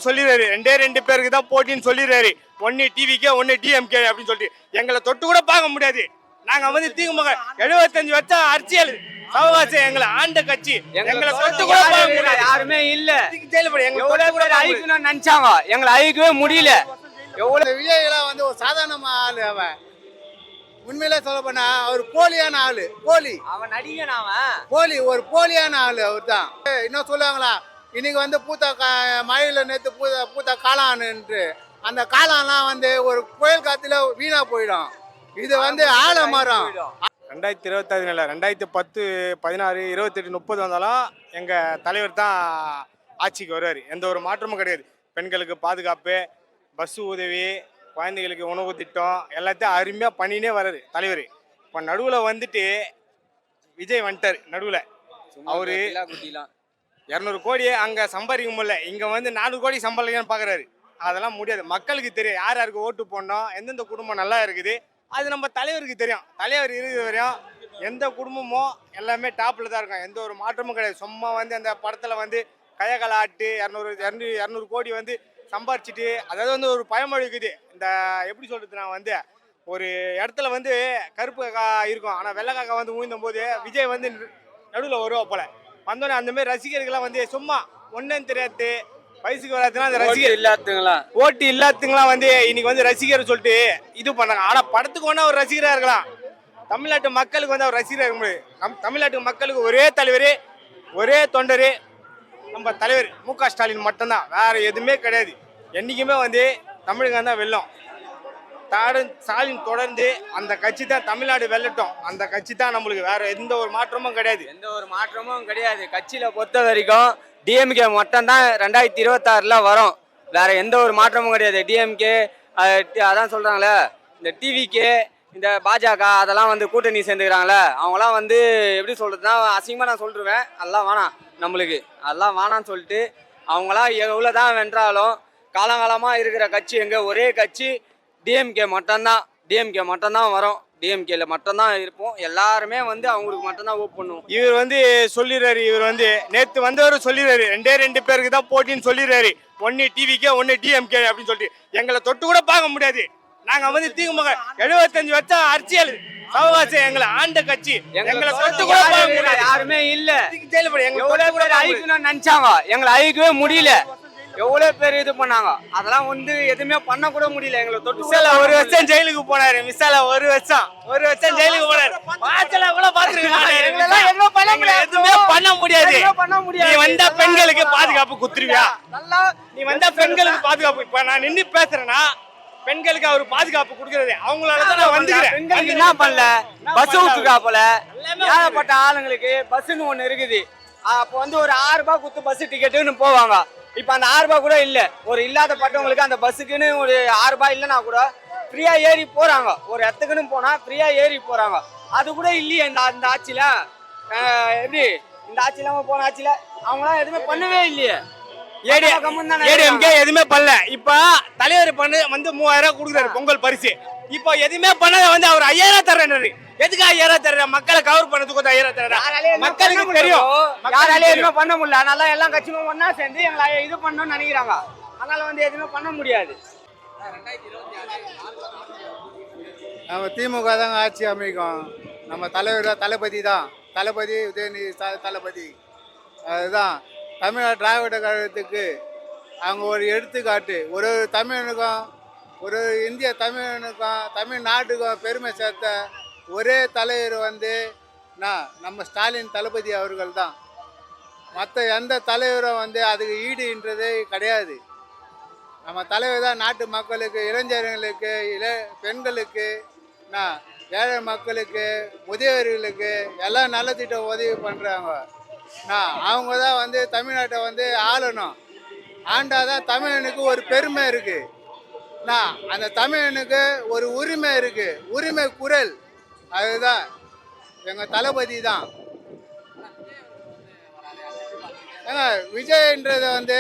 சொல்லிடுறாரு, ரெண்டு பேருக்கு தான் போட்டின்னு சொல்லிடுறாரு. ஒன்னு டிவிக்கே ஒன்னு டிஎம்கே அப்படின்னு சொல்லிட்டு எங்களை தொட்டு கூட பார்க்க முடியாது. நாங்க வந்து திமுக 75 வருஷம் அரசியல் சவகாசம் எங்களை ஆண்ட கட்சி, எங்களை தொட்டு கூட பார்க்க முடியாது. யாருமே இல்ல. நினைச்சாங்க, எங்களை அழிக்கவே முடியல. எவ்வளவு விஜய்லாம் வந்து ஒரு சாதாரண ஆளு. அவன் உண்மையிலே சொல்ல போனா அவர் போலியான ஆளு. அவன் நடிகன், அவன் போலி, ஒரு போலியான ஆளு அவர் தான். இன்னும் சொல்லுவாங்களா, இன்னைக்கு வந்து மழையில நேற்று பூத்த காளான்ட்டு, அந்த காளான்லாம் வந்து ஒரு புயல் காத்துல வீணா போயிடும். இது வந்து ஆலமரம். 2026 இல்லை, 2010, 16, 28, 30 வந்தாலும் எங்க தலைவர் தான் ஆட்சிக்கு வருவார். எந்த ஒரு மாற்றமும் கிடையாது. பெண்களுக்கு பாதுகாப்பு, பஸ் உதவி, குழந்தைகளுக்கு உணவு திட்டம் எல்லாத்தையும் அருமையாக பண்ணினே வர்றாரு தலைவர். இப்போ நடுவில் வந்துட்டு விஜய் வந்துட்டார். நடுவில் அவரு 200 கோடியை அங்கே சம்பாதிக்க முடியல, இங்கே வந்து 400 கோடி சம்பாதிக்கணும்னு பார்க்குறாரு. அதெல்லாம் முடியாது. மக்களுக்கு தெரியும் யார் யாருக்கு ஓட்டு போடணும், எந்தெந்த குடும்பம் நல்லா இருக்குது, அது நம்ம தலைவருக்கு தெரியும். தலைவர் இருக்கிற வரையும் எந்த குடும்பமும் எல்லாமே டாப்பில் தான் இருக்கும். எந்த ஒரு மாற்றமும் கிடையாது. சும்மா வந்து அந்த படத்தில் வந்து கையகால ஆட்டு 200 கோடி வந்து சம்பாரிச்சிட்டு, அதாவது வந்து ஒரு பயமொழி இருக்குது. இந்த எப்படி சொல்றது, நான் வந்து ஒரு இடத்துல வந்து கருப்பு காக்கா இருக்கும், ஆனால் வெள்ளை காக்கா வந்து ஊழ்ந்தும் போது விஜய் வந்து நடுவில் வருவா போல. வந்தோடனே அந்த மாதிரி ரசிகர்கள்லாம் வந்து சும்மா ஒன்றும் தெரியாது, வயசுக்கு வராதுன்னா அந்த ரசிகர் ஓட்டு இல்லாதவங்களாம் வந்து இன்னைக்கு வந்து ரசிகர் சொல்லிட்டு இது பண்ணாங்க. ஆனால் படத்துக்கு ஒன்றா ஒரு ரசிகராக இருக்கலாம். தமிழ்நாட்டு மக்களுக்கு வந்து அவர் ரசிகராக இருக்க முடியாது. தமிழ்நாட்டு மக்களுக்கு ஒரே தலைவர், ஒரே தொண்டர், நம்ம தலைவர் மு.க. ஸ்டாலின் மட்டும்தான். வேற எதுவுமே கிடையாது. என்றைக்குமே வந்து தமிழகம் தான் வெல்லும். ஸ்டாலின் தொடர்ந்து அந்த கட்சி தான் தமிழ்நாடு வெல்லட்டும். அந்த கட்சி தான் நம்மளுக்கு, வேற எந்த ஒரு மாற்றமும் கிடையாது. கட்சியில பொறுத்த வரைக்கும் டிஎம்கே மட்டும் தான் 2026 வரும். வேற எந்த ஒரு மாற்றமும் கிடையாது. டிஎம்கே அதான் சொல்றாங்களே, இந்த டிவிக்கு இந்த பாஜக அதெல்லாம் வந்து கூட்டணி சேர்ந்துக்கிறாங்களே, அவங்களாம் வந்து எப்படி சொல்றதுன்னா அசிங்கமா நான் சொல்லிடுவேன். அதெல்லாம் வேணாம் நம்மளுக்கு, அதெல்லாம் வேணான்னு சொல்லிட்டு அவங்களாம் எவ்வளோதான் வென்றாலும் காலங்காலமாக இருக்கிற கட்சி எங்கே ஒரே கட்சி டிஎம்கே மட்டும்தான் வரும். டிஎம்கேல மட்டும்தான் இருப்போம். எல்லாருமே வந்து அவங்களுக்கு மட்டும்தான் ஓட் பண்ணுவோம். இவர் வந்து சொல்லிடுறாரு, இவர் வந்து நேற்று வந்தவர் சொல்லிடுறாரு, ரெண்டு பேருக்கு தான் போட்டின்னு சொல்லிடுறாரு. ஒன்னு டிவிக்கே ஒன்னு டிஎம்கே அப்படின்னு சொல்லிட்டு எங்களை தொட்டு கூட பார்க்க முடியாது. நாங்க வந்து திமுக 75 வருஷம் அரசியல் சவகாசம் எங்களை ஆண்ட கட்சி, எங்களை தொட்டு கூட பார்க்க முடியாது. யாருமே இல்ல. நினைச்சாங்க, எங்களை அழிக்கவே முடியல. எவ்வளவு பேர் இது பண்ணாங்க, அதெல்லாம் வந்து எதுவுமே பண்ண கூட முடியல. எங்களை தொட்டு ஒரு வருஷம் ஜெயிலுக்கு போனாரு. மிசால ஒரு வருஷம் ஜெயிலுக்கு போனாரு. பாச்சல கூட பாத்துருக்காங்க. எதுவுமே பண்ண முடியாது. நீ வந்தா பெண்களுக்கு பாதுகாப்பு குத்துருவியா? நீ வந்தா பெண்களுக்கு பாதுகாப்பு. இப்ப நான் நின்று பேசுறேன்னா பெண்களுக்கு அவர் பாதுகாப்பு கொடுக்கறது அவங்களாலதான் நான் வந்துக்கிறேன். பெண்களுக்கு என்ன பண்ணல, பஸ் விட்டுருக்கா போல. ஏகப்பட்ட ஆளுங்களுக்கு பஸ்ன்னு ஒண்ணு இருக்குது. அப்போ வந்து ஒரு 6 ரூபாய் கொடுத்து பஸ் டிக்கெட்டுன்னு போவாங்க. இப்ப அந்த 6 ரூபாய் கூட இல்ல. ஒரு இல்லாத பட்டவங்களுக்கு அந்த பஸ்ஸுக்குன்னு ஒரு 6 ரூபாய் இல்லைன்னா கூட ஃப்ரீயா ஏறி போறாங்க. ஒரு இடத்துக்குன்னு போனா ஃப்ரீயா ஏறி போறாங்க. அது கூட இல்லையே இந்த ஆட்சியில. எப்படி இந்த ஆட்சியில போன ஆட்சியில அவங்களாம் எதுவுமே பண்ணவே இல்லையே. ஏடிஎம்கே எதுவுமே பண்ணல. இப்ப தலைவர் வந்து 3000 கொடுக்குறாரு பொங்கல் பரிசு. இப்போ எதுவுமே பண்ணாத வந்து அவர் 5000 தர்றாரு. எதுக்கு 5000 தர்ற? மக்களை கவர் பண்ணதுக்கு 5000 தர்ற. மக்களுக்கு தெரியும் யாராலே எதுவுமே பண்ண முடியல. அதனால எல்லா கட்சியும் ஒன்னா சேர்ந்து எங்களை இது பண்ணணும்னு நினைக்கிறாங்க. அதனால வந்து எதுவுமே பண்ண முடியாது. நம்ம திமுக தாங்க ஆட்சி அமைக்கும். நம்ம தலைவர் தான், தளபதி உதயநிதி தளபதி. அதுதான் தமிழ்நாடு திராவிட கழகத்துக்கு அவங்க ஒரு எடுத்துக்காட்டு. ஒரு தமிழனுக்கும் ஒரு இந்திய தமிழனுக்கும் தமிழ்நாட்டுக்கும் பெருமை சேர்த்த ஒரே தலைவர் வந்து நம்ம ஸ்டாலின் தளபதி அவர்கள் தான். மற்ற எந்த தலைவரும் வந்து அதுக்கு ஈடுன்றதே கிடையாது. நம்ம தலைவர் தான் நாட்டு மக்களுக்கு, இளைஞர்களுக்கு, பெண்களுக்கு, ஏழை மக்களுக்கு, முதியவர்களுக்கு எல்லாம் நல்ல திட்டம் உதவி பண்ணுறாங்க. அவங்க தான் வந்து தமிழ்நாட்டை வந்து ஆளணும். ஆண்டாதான் தமிழனுக்கு ஒரு பெருமை இருக்கு. அந்த தமிழனுக்கு ஒரு உரிமை இருக்கு, உரிமை குரல். அதுதான் எங்க தளபதி தான். விஜய்ன்றது வந்து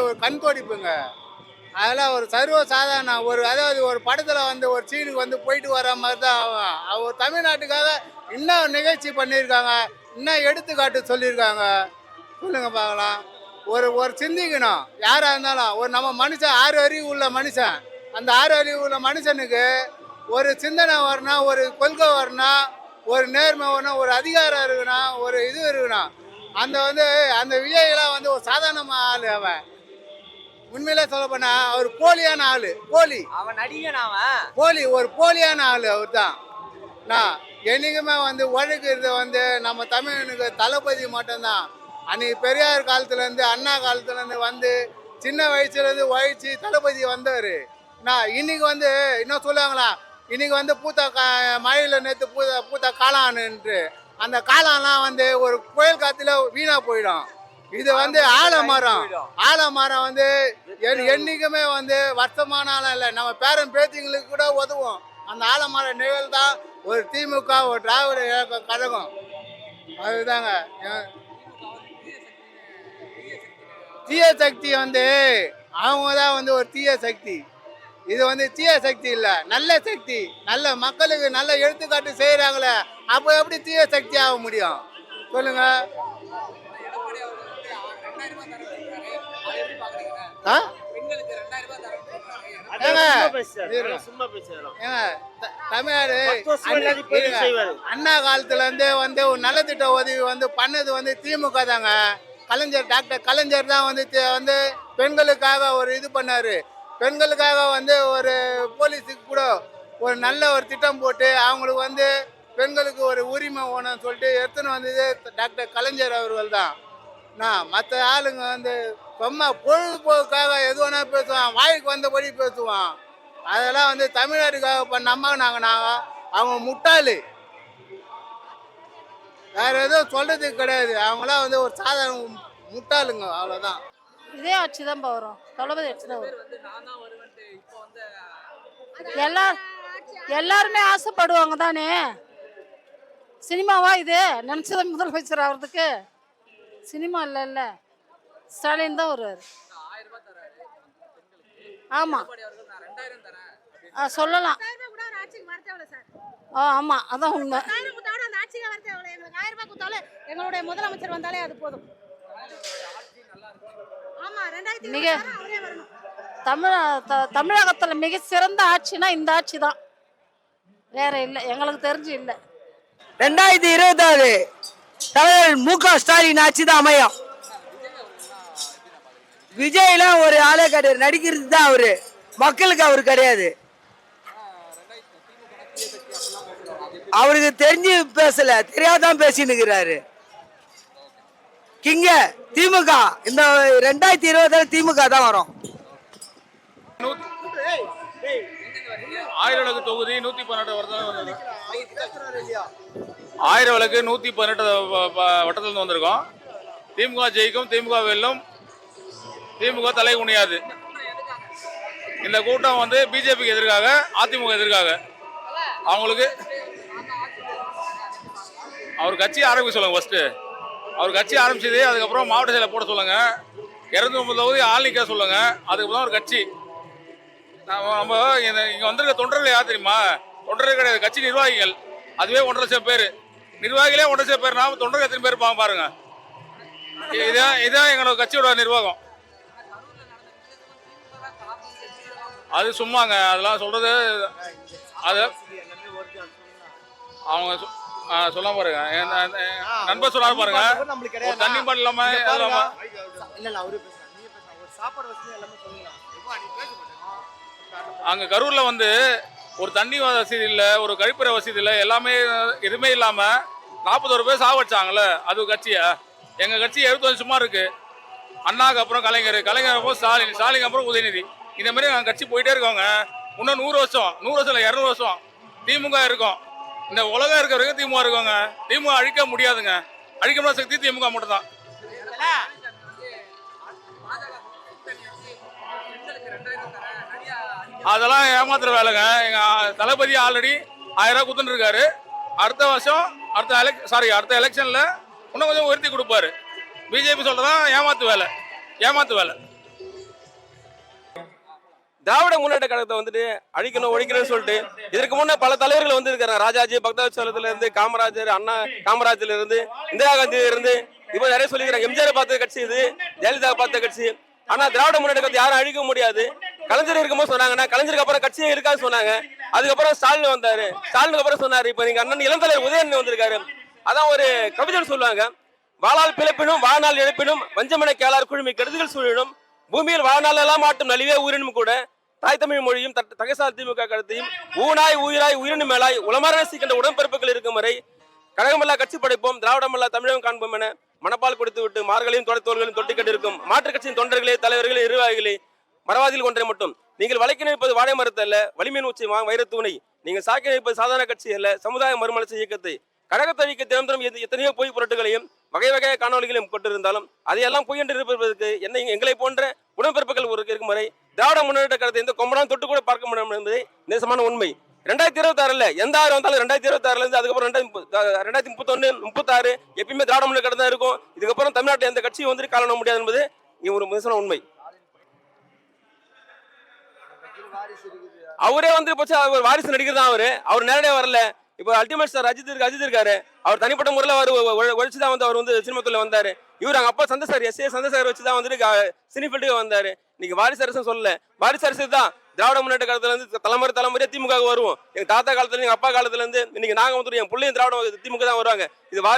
ஒரு கண்கொடிப்புங்க. அதெல்லாம் ஒரு சர்வசாதாரண அதாவது ஒரு படத்துல வந்து ஒரு சீனுக்கு வந்து போயிட்டு வர மாதிரி தான். அவர் தமிழ்நாட்டுக்காக இன்னும் நிகழ்ச்சி பண்ணியிருக்காங்க, இன்னும் எடுத்துக்காட்டு சொல்லியிருக்காங்க. சொல்லுங்க பார்க்கலாம். ஒரு ஒரு சிந்திக்கணும். யாராக இருந்தாலும் ஒரு நம்ம மனுஷன் 6 அறிவு உள்ள மனுஷன். அந்த 6 அறிவு உள்ள மனுஷனுக்கு ஒரு சிந்தனை வரணும், ஒரு கொள்கை வரணும், ஒரு நேர்மை வரணும், ஒரு அதிகாரம் இருக்கணும், ஒரு இது இருக்கணும். அந்த விஜய்லாம் ஒரு சாதாரண ஆள் அவன். உண்மையிலே சொல்ல போனா அவர் போலியான ஆள். அவன் நடிகன் அவன். ஒரு போலியான ஆள் அவர் தான். நான் என்னைக்குமே உழைக்கிறது நம்ம தமிழனுக்கு தளபதி மட்டும்தான். அன்னைக்கு பெரியார் காலத்துலேருந்து அண்ணா காலத்துலேருந்து சின்ன வயசுலேருந்து உழைச்சி தளபதி வந்தார். நான் இன்னைக்கு இன்னும் சொல்லுவாங்களா, இன்னைக்கு மழையில் நேற்று பூத்த காளான்ட்டு அந்த காளான்லாம் ஒரு புயல் காற்றுல வீணாக போயிடும். இது ஆலமரம் என்னைக்குமே வருத்தமான ஆளம் இல்லை, நம்ம பேரன் பேத்திங்களுக்கு கூட உதவும். அந்த ஆலமர நிழல் தான் ஒரு திமுக, ஒரு திராவிட இயக்க கழகம். அதுதாங்க தீய சக்தி. அவங்க தான் ஒரு தீய சக்தி. இது தீய சக்தி இல்லை, நல்ல சக்தி. நல்ல மக்களுக்கு நல்ல எடுத்துக்காட்டு செய்கிறாங்களே, அப்போ எப்படி தீய சக்தி ஆக முடியும் சொல்லுங்க? தமிழ்நாடு அண்ணா காலத்துல இருந்து ஒரு நலத்திட்ட உதவி பண்ணது திமுக தாங்க. டாக்டர் கலைஞர் தான் பெண்களுக்காக ஒரு இது பண்ணாரு. பெண்களுக்காக ஒரு போலீஸுக்கு கூட ஒரு நல்ல ஒரு திட்டம் போட்டு அவங்களுக்கு பெண்களுக்கு ஒரு உரிமை வேணும்னு சொல்லிட்டு எடுத்துன்னு வந்தது டாக்டர் கலைஞர் அவர்கள் தான். மற்ற ஆளுங்க சும்மா பொழுதுபோக்காக எது வேணா பேசுவான், வாய்க்கு வந்தபடி பேசுவான். அதெல்லாம் தமிழ்நாட்டுக்காக பண்ணாம நாங்கள் அவங்க முட்டாளு, வேற எதுவும் சொல்றதுக்கு கிடையாது. அவங்களாம் ஒரு சாதாரண முட்டாளுங்க, அவ்வளோதான். இதே ஆட்சி தான் வரும், தளபதி ஆட்சி தான் வரும். எல்லாருமே ஆசைப்படுவாங்க தானே. சினிமாவா இது? நினச்சதான் முதலமைச்சர் ஆகிறதுக்கு சினிமா இல்லை, ஸ்டாலின் தான் வருவார். ஆமாம் சொல்லலாம். ஆமாம், அதான் உண்மை. எங்களுடைய முதலமைச்சர் வந்தாலே அது போதும். மிக தமிழகத்தில் மிக சிறந்த ஆட்சினா இந்த ஆட்சி தான், வேற இல்லை, எங்களுக்கு தெரிஞ்சு இல்லை. 2026 தலைவர் மு.க. ஸ்டாலின் ஆட்சி தான் அமையும். விஜய்லாம் ஒரு ஆளே கிடையாது, நடிக்கிறது தான் அவரு, மக்களுக்கு அவரு கிடையாது. அவருக்கு தெரிஞ்சு பேசல, தெரியாதான் பேசின்னு இருக்கிறாரு. கிங்க திமுக இந்த 2026 திமுக தான் வரும். ஆயிரம் விளக்கு தொகுதி 118 வருடம், ஆயிரம் விளக்கு 118 வட்டத்திலிருந்து வந்திருக்கோம். திமுக ஜெயிக்கும், திமுக வெல்லும், திமுக தலை குனியாது. இந்த கூட்டம் பிஜேபிக்கு எதிர்க்காக, அதிமுக எதிர்க்காக. அவங்களுக்கு அவர் கட்சி ஆரம்பிக்க சொல்லுங்க. ஃபர்ஸ்ட் அவர் கட்சி ஆரம்பிச்சது, அதுக்கப்புறம் மாவட்ட செயலை போட சொல்லுங்க. 209 தொகுதி ஆள் நிற்க சொல்லுங்க. அதுக்கப்புறம் ஒரு கட்சி நம்ம இங்க வந்திருக்க தொண்டர்கள் யார் தெரியுமா? தொண்டர்கள் கிடையாது, கட்சி நிர்வாகிகள். அதுவே 1.5 லட்சம் பேர், நிர்வாகிகளே 1.5 லட்சம் பேர். நாம தொண்டர்கள் எத்தனை பேர் பாருங்க. இதான் எங்களோட கட்சியோட நிர்வாகம். அது சும்மாங்க, அதெல்லாம் சொல்றது அது அவங்க சொல்ல பாருங்க. நண்பர் சொன்னாரு பாருங்க, தண்ணி பாட்டில் இல்லாம அங்க கரூர்ல ஒரு தண்ணி வசதி இல்லை, ஒரு கழிப்பறை வசதி இல்லை, எல்லாமே எதுவுமே இல்லாம 41 பேர் சாவடிச்சாங்கல்ல, அது கட்சியா? எங்க கட்சி 75 சும்மா இருக்கு. அண்ணாக்கு அப்புறம் கலைஞர், கலைஞர் அப்புறம் ஸ்டாலின், ஸ்டாலின் அப்புறம் உதயநிதி. இந்த மாதிரி நாங்கள் கட்சி போயிட்டே இருக்கோங்க. இன்னும் 100 வருஷம், 100 வருஷம் இல்லை, 200 வருஷம் திமுக இருக்கும். இந்த உலகம் இருக்க வரைக்கும் திமுக இருக்கோங்க. திமுக அழிக்க முடியாதுங்க. அழிக்க முடியாத சக்தி திமுக மட்டும்தான். அதெல்லாம் ஏமாத்துற வேலைங்க. எங்க தளபதி ஆல்ரெடி 1000 ரூபாய் குத்துன்னு இருக்காரு. அடுத்த வருஷம் அடுத்த எலெக்ஷன்ல இன்னும் கொஞ்சம் உயர்த்தி கொடுப்பாரு. பிஜேபி சொல்றதான் ஏமாத்து வேலை. திராவிட முன்னேற்ற கழகத்தை அழிக்கணும், ஒழிக்கணும்னு சொல்லிட்டு இதற்கு முன்னே பல தலைவர்கள் இருக்காங்க. ராஜாஜி, பக்தவச்சலத்துல இருந்து காமராஜர், அண்ணா காமராஜர்ல இருந்து, இந்திரா காந்தியில இருந்து இப்போ நிறைய சொல்லிக்கிறாங்க எம்ஜிஆர் பார்த்த கட்சி இது, ஜெயலலிதா பார்த்த கட்சி. ஆனா திராவிட முன்னேற்ற கழகத்தை யாரும் அழிக்க முடியாது. கலைஞர் இருக்கும்போது சொன்னாங்கன்னா கலைஞருக்கு அப்புறம் கட்சியே இருக்கான்னு சொன்னாங்க. அதுக்கப்புறம் ஸ்டாலின் வந்தாரு, ஸ்டாலினுக்கு அப்புறம் சொன்னாரு. இப்போ நீங்க அண்ணன் இளந்தலைவர் உதயநிதி வந்திருக்காரு. அதான் ஒரு கவிதை சொல்லுவாங்க, வாளால் பிழைப்பினும் வாழ்நாள் இழப்பினும் வஞ்சமனை கேளார் குழுமி கெடுதிகள் சூழினும் பூமியில் வாழ்நாள் எல்லாம் மாட்டும் நலிவே உயிரினும் கூட தாய் தமிழ் மொழியும் தகசால் திமுக கருத்தையும் ஊனாய் உயிராய் உயிரினும் மேலாய் உளமாற சிக்கின்ற உடன்பிறப்புகள் இருக்கும் வரை கழகமல்லா கட்சி படைப்போம், திராவிடமல்லா தமிழகம் காண்போம் என மனப்பால் கொடுத்து விட்டு மார்களையும் தோள்களையும் தொட்டி கண்டிருக்கும் மாற்றுக் கட்சியின் தொண்டர்களே, தலைவர்களே, நிர்வாகிகளே, மரவாதியில் ஒன்றை மட்டும் நீங்கள் வழக்கி நிற்பது வாழை மரத்து அல்ல, வலிமையின் உச்சி வைரத்தூணை. நீங்கள் சாக்கி நிற்பது சாதாரண கட்சி அல்ல, சமுதாய மறுமலர்ச்சி இயக்கத்தை. கழகத்தழிக்க தினம் தினம் எத்தனையோ பொய் புரட்டுகளையும் வகை வகையான காணொலிகளையும் கொண்டிருந்தாலும் அதையெல்லாம் பொய் என்று இருப்பதற்கு எங்களை போன்ற உடன்பிறப்புகள் இருக்கும் வரை திராவிட முன்னேற்ற கழகத்தை எந்த கொம்பனாலும் தொட்டு கூட பார்க்க முடியும் என்பதை நேசமான உண்மை. 2026 எந்த ஆறு வந்தாலும் 2026 இருந்து அதுக்கப்புறம் 2031, 36 எப்பயுமே திராவிட முன்னேற்ற கழகம் தான் இருக்கும். இதுக்கப்புறம் தமிழ்நாட்டில் எந்த கட்சியும் வந்து காண முடியாது என்பது ஒரு நேசமான உண்மை. அவரே வந்து போச்சு, அவர் வாரிசு நடிகர் தான். அவர் நேரடியாக வரல. இப்போ அல்டிமேட் ஸ்டார் அஜித் இருக்காரு. அவர் தனிப்பட்ட முறையில் அவர் உழைச்சு தான் வந்து அவர் வந்து சினிமா துறையில் வந்தாரு. இவர் அவங்க அப்பா சந்தசார் சந்தசார் வச்சு தான் வந்துட்டு சினி ஃபீல்டுக்கு வந்தாரு. இன்னைக்கு வாரிசு அரசு சொல்லல, வாரிசு அரசு தான் திராவிட முன்னேற்ற காலத்துல இருந்து தலைமுறையா திமுக வருவோம். எங்க தாத்தா காலத்துல எங்க அப்பா காலத்துல இருந்து இன்னைக்கு நாங்க வந்து என் பிள்ளையும் திராவிட திமுக தான் வருவாங்க. இது